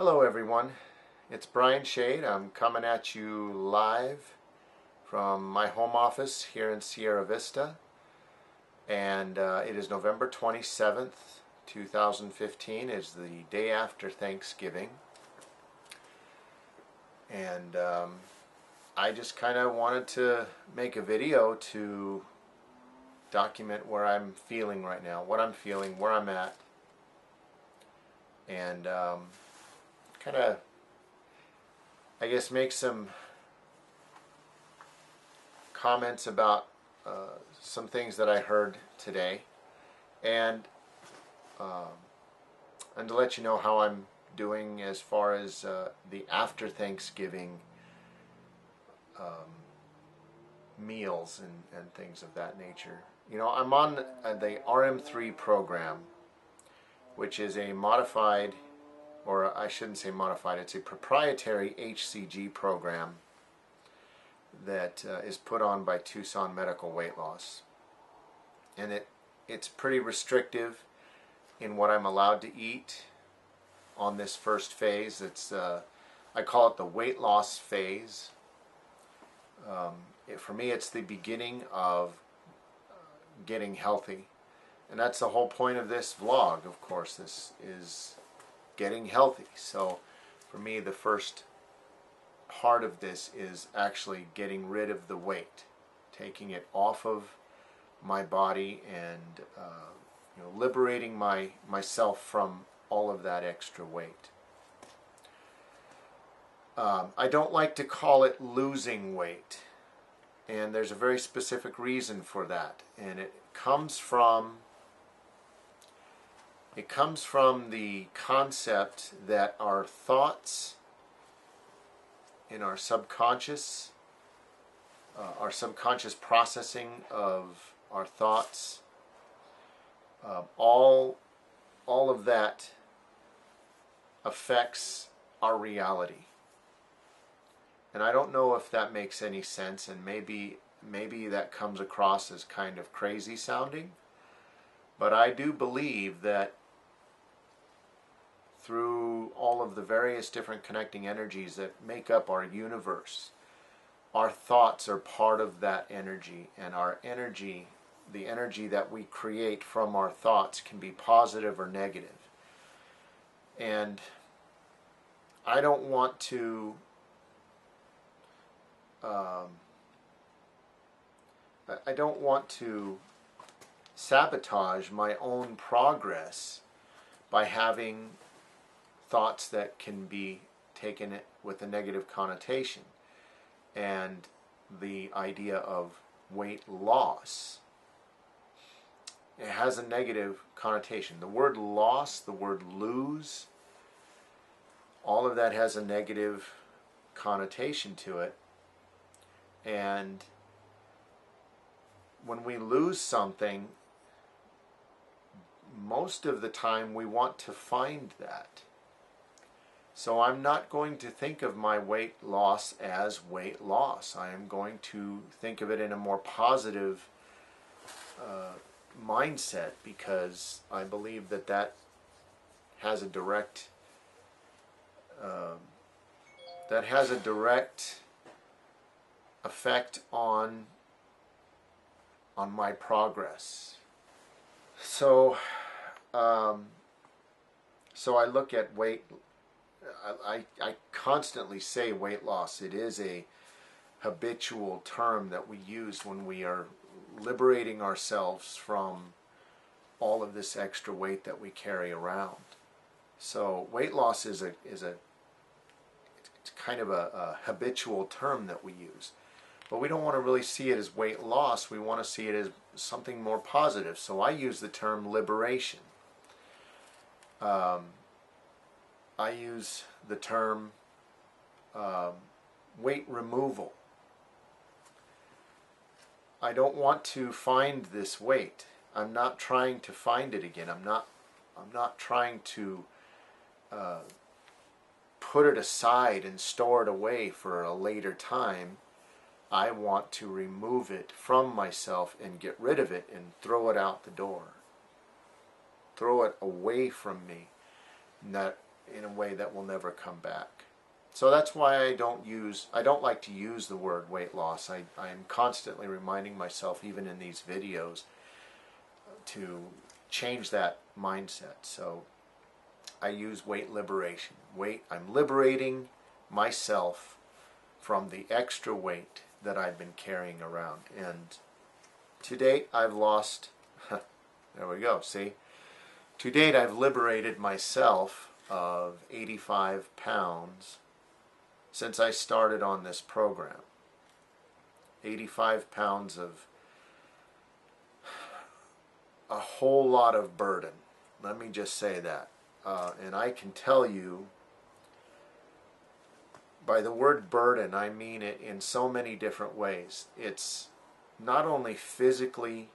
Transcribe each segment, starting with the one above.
Hello everyone, it's Brian Shade. I'm coming at you live from my home office here in Sierra Vista, and it is November 27th, 2015. It's the day after Thanksgiving, and I just kind of wanted to make a video to document where I'm feeling right now, what I'm feeling, where I'm at, and kind of, I guess, make some comments about some things that I heard today, and to let you know how I'm doing as far as the after Thanksgiving meals and things of that nature. You know, I'm on the RM3 program, which is a modified, or I shouldn't say modified, it's a proprietary HCG program that is put on by Tucson Medical Weight Loss. And it's pretty restrictive in what I'm allowed to eat on this first phase. It's I call it the weight loss phase. For me, it's the beginning of getting healthy. And that's the whole point of this vlog, of course. This is getting healthy. So for me, the first part of this is actually getting rid of the weight, taking it off of my body, and liberating myself from all of that extra weight. I don't like to call it losing weight, and there's a very specific reason for that, and it comes from the concept that our thoughts in our subconscious processing of our thoughts, all of that affects our reality. And I don't know if that makes any sense, and maybe that comes across as kind of crazy sounding, but I do believe that through all of the various different connecting energies that make up our universe, our thoughts are part of that energy, and our energy, the energy that we create from our thoughts, can be positive or negative. And I don't want to sabotage my own progress by having thoughts that can be taken with a negative connotation. And the idea of weight loss, it has a negative connotation. The word loss, the word lose, all of that has a negative connotation to it. And when we lose something, most of the time we want to find that. So I'm not going to think of my weight loss as weight loss. I am going to think of it in a more positive mindset, because I believe that has a direct effect on my progress. So I look at weight. I constantly say weight loss. It is a habitual term that we use when we are liberating ourselves from all of this extra weight that we carry around. So weight loss is it's kind of a habitual term that we use. But we don't want to really see it as weight loss. We want to see it as something more positive. So I use the term liberation. I use the term weight removal. I don't want to find this weight. I'm not trying to find it again. I'm not trying to put it aside and store it away for a later time. I want to remove it from myself and get rid of it and throw it out the door. Throw it away from me. And that in a way that will never come back. So that's why I don't like to use the word weight loss. I'm constantly reminding myself, even in these videos, to change that mindset. So I use weight liberation. I'm liberating myself from the extra weight that I've been carrying around. And to date, I've lost, there we go, see? To date, I've liberated myself of 85 pounds since I started on this program. 85 pounds of a whole lot of burden. Let me just say that. And I can tell you, by the word burden, I mean it in so many different ways. It's not only physically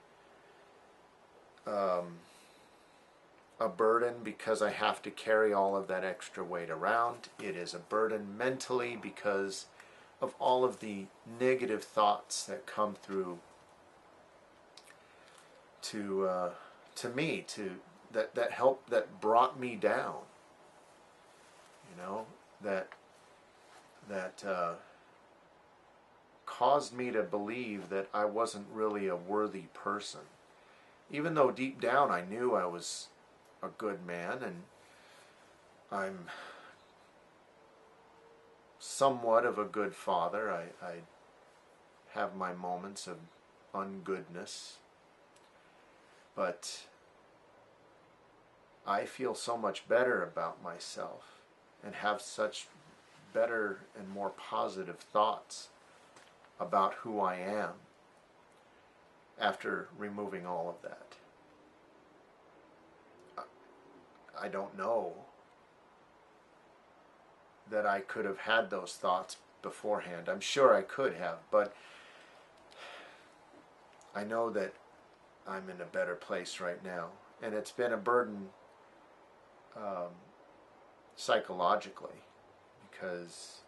a burden because I have to carry all of that extra weight around. It is a burden mentally because of all of the negative thoughts that come through to me, that brought me down. You know, that caused me to believe that I wasn't really a worthy person, even though deep down I knew I was a good man, and I'm somewhat of a good father. I have my moments of ungoodness, but I feel so much better about myself and have such better and more positive thoughts about who I am after removing all of that. I don't know that I could have had those thoughts beforehand. I'm sure I could have, but I know that I'm in a better place right now. And it's been a burden psychologically, because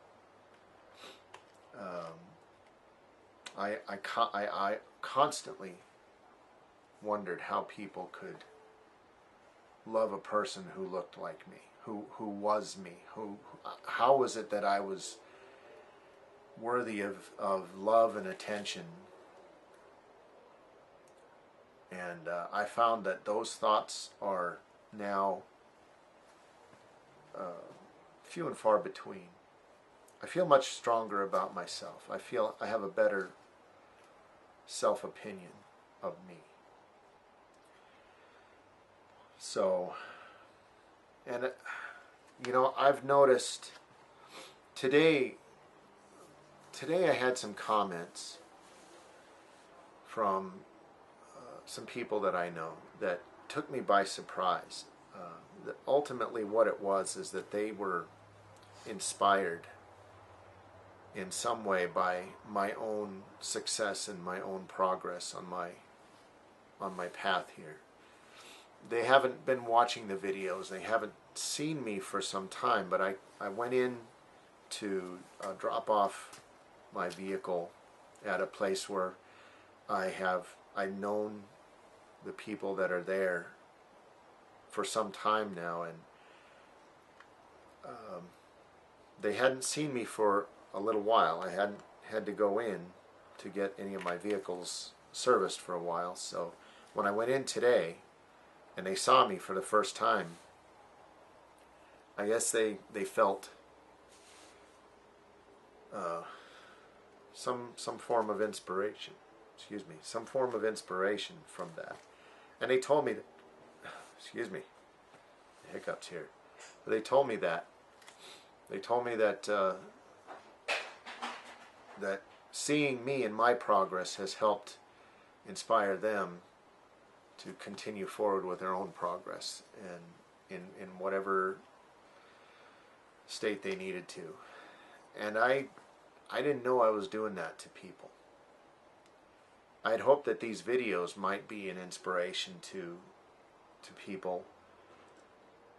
I constantly wondered how people could love a person who looked like me, who was me, how was it that I was worthy of love and attention. And I found that those thoughts are now few and far between. I feel much stronger about myself. I feel I have a better self-opinion of me. So, and you know, I've noticed today I had some comments from some people that I know that took me by surprise. That ultimately what it was is that they were inspired in some way by my own success and my own progress on my path here. They haven't been watching the videos, they haven't seen me for some time, but I went in to drop off my vehicle at a place where I've known the people that are there for some time now, and they hadn't seen me for a little while. I hadn't had to go in to get any of my vehicles serviced for a while, so when I went in today and they saw me for the first time, I guess they felt some form of inspiration. Excuse me, some form of inspiration from that. And they told me that, excuse me, hiccups here. But they told me that. They told me that that seeing me and my progress has helped inspire them to continue forward with their own progress and in whatever state they needed to. And I didn't know I was doing that to people. I'd hoped that these videos might be an inspiration to people,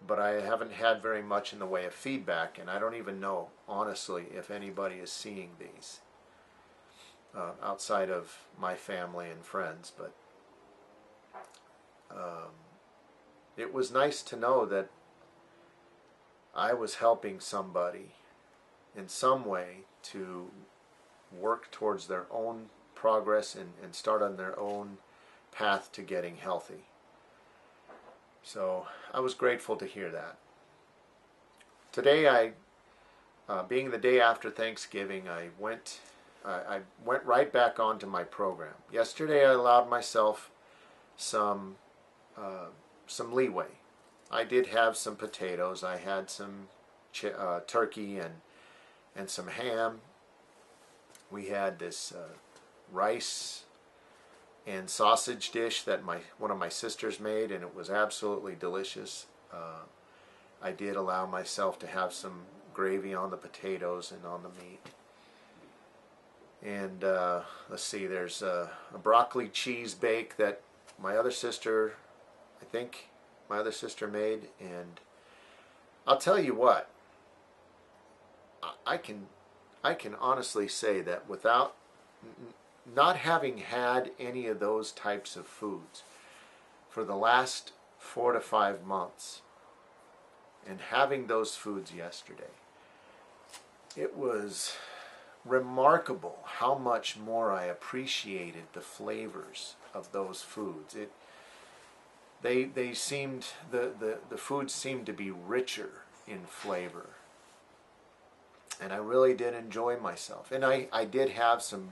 but I haven't had very much in the way of feedback, and I don't even know, honestly, if anybody is seeing these outside of my family and friends. But it was nice to know that I was helping somebody in some way to work towards their own progress and start on their own path to getting healthy. So I was grateful to hear that. Today, being the day after Thanksgiving, I went right back onto my program. Yesterday, I allowed myself some leeway. I did have some potatoes. I had some turkey and some ham. We had this rice and sausage dish that one of my sisters made, and it was absolutely delicious. I did allow myself to have some gravy on the potatoes and on the meat. And let's see, there's a broccoli cheese bake that my other sister, I think my other sister made. And I'll tell you what, I can honestly say that without not having had any of those types of foods for the last 4 to 5 months, and having those foods yesterday, it was remarkable how much more I appreciated the flavors of those foods. They seemed, the foods seemed to be richer in flavor, and I really did enjoy myself. And I did have some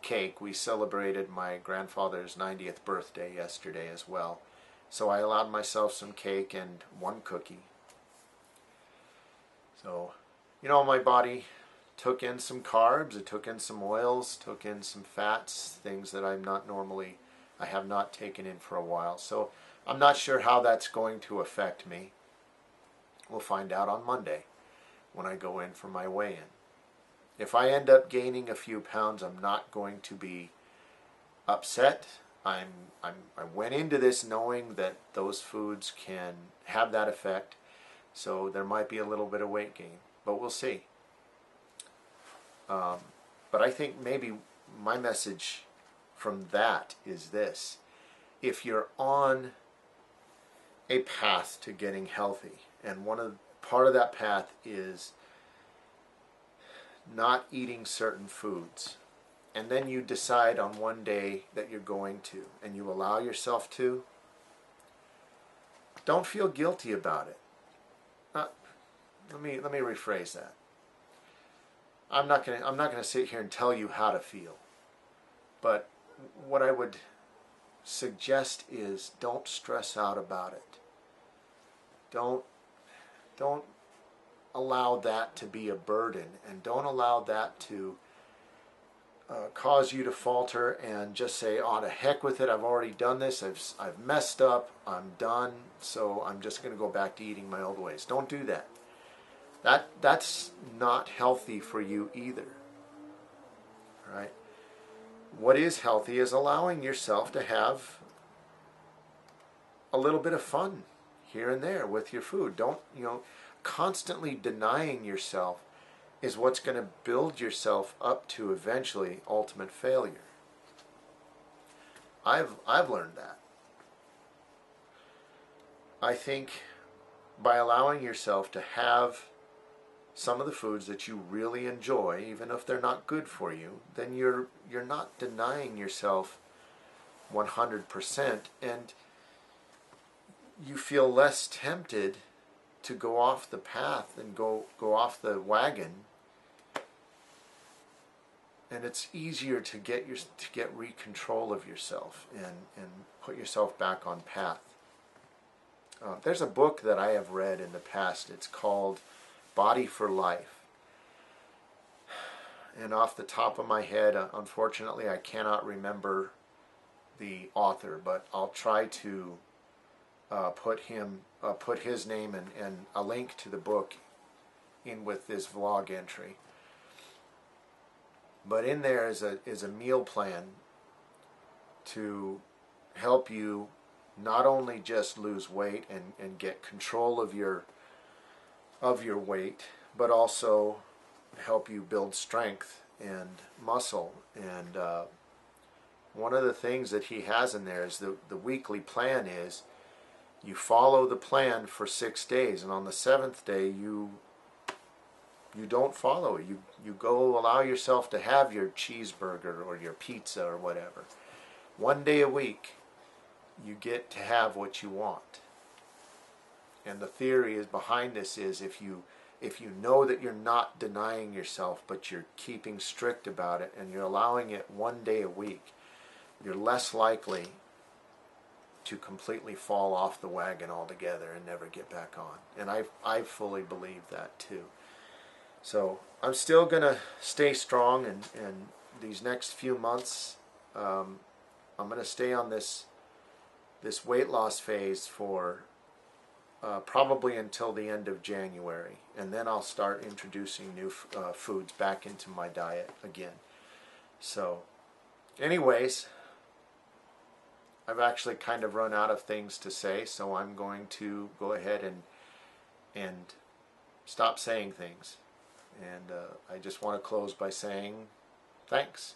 cake. We celebrated my grandfather's 90th birthday yesterday as well, so I allowed myself some cake and one cookie. So, my body took in some carbs, it took in some oils, took in some fats, things that I have not taken in for a while. So I'm not sure how that's going to affect me. We'll find out on Monday when I go in for my weigh-in. If I end up gaining a few pounds, I'm not going to be upset. I went into this knowing that those foods can have that effect. So there might be a little bit of weight gain, but we'll see. But I think maybe my message from that is this. If you're on a path to getting healthy, and part of that path is not eating certain foods, and then you decide on one day that you're going to, and you allow yourself to, don't feel guilty about it. Let me rephrase that. I'm not gonna sit here and tell you how to feel, but what I would suggest is don't stress out about it. Don't allow that to be a burden, and don't allow that to cause you to falter and just say, "Oh, to heck with it! I've already done this. I've messed up. I'm done. So I'm just going to go back to eating my old ways." Don't do that. That's not healthy for you either. Right? What is healthy is allowing yourself to have a little bit of fun here and there with your food. Don't, constantly denying yourself is what's going to build yourself up to eventually ultimate failure. I've learned that. I think by allowing yourself to have some of the foods that you really enjoy, even if they're not good for you, then you're not denying yourself 100%, and you feel less tempted to go off the path and go off the wagon, and it's easier to get control of yourself and put yourself back on path. There's a book that I have read in the past. It's called Body for Life. And off the top of my head, unfortunately, I cannot remember the author, but I'll try to put his name and a link to the book in with this vlog entry. But in there is a meal plan to help you not only just lose weight and get control of your weight, but also help you build strength and muscle. And one of the things that he has in there is the weekly plan is You follow the plan for 6 days, and on the 7th day you don't follow it. You go allow yourself to have your cheeseburger or your pizza or whatever. 1 day a week, you get to have what you want. And the theory is behind this is if you know that you're not denying yourself, but you're keeping strict about it and you're allowing it 1 day a week, you're less likely to completely fall off the wagon altogether and never get back on. And I fully believe that too. So I'm still going to stay strong, and these next few months I'm going to stay on this weight loss phase for probably until the end of January, and then I'll start introducing new foods back into my diet again. So anyways, I've actually kind of run out of things to say, so I'm going to go ahead and stop saying things. And I just want to close by saying thanks.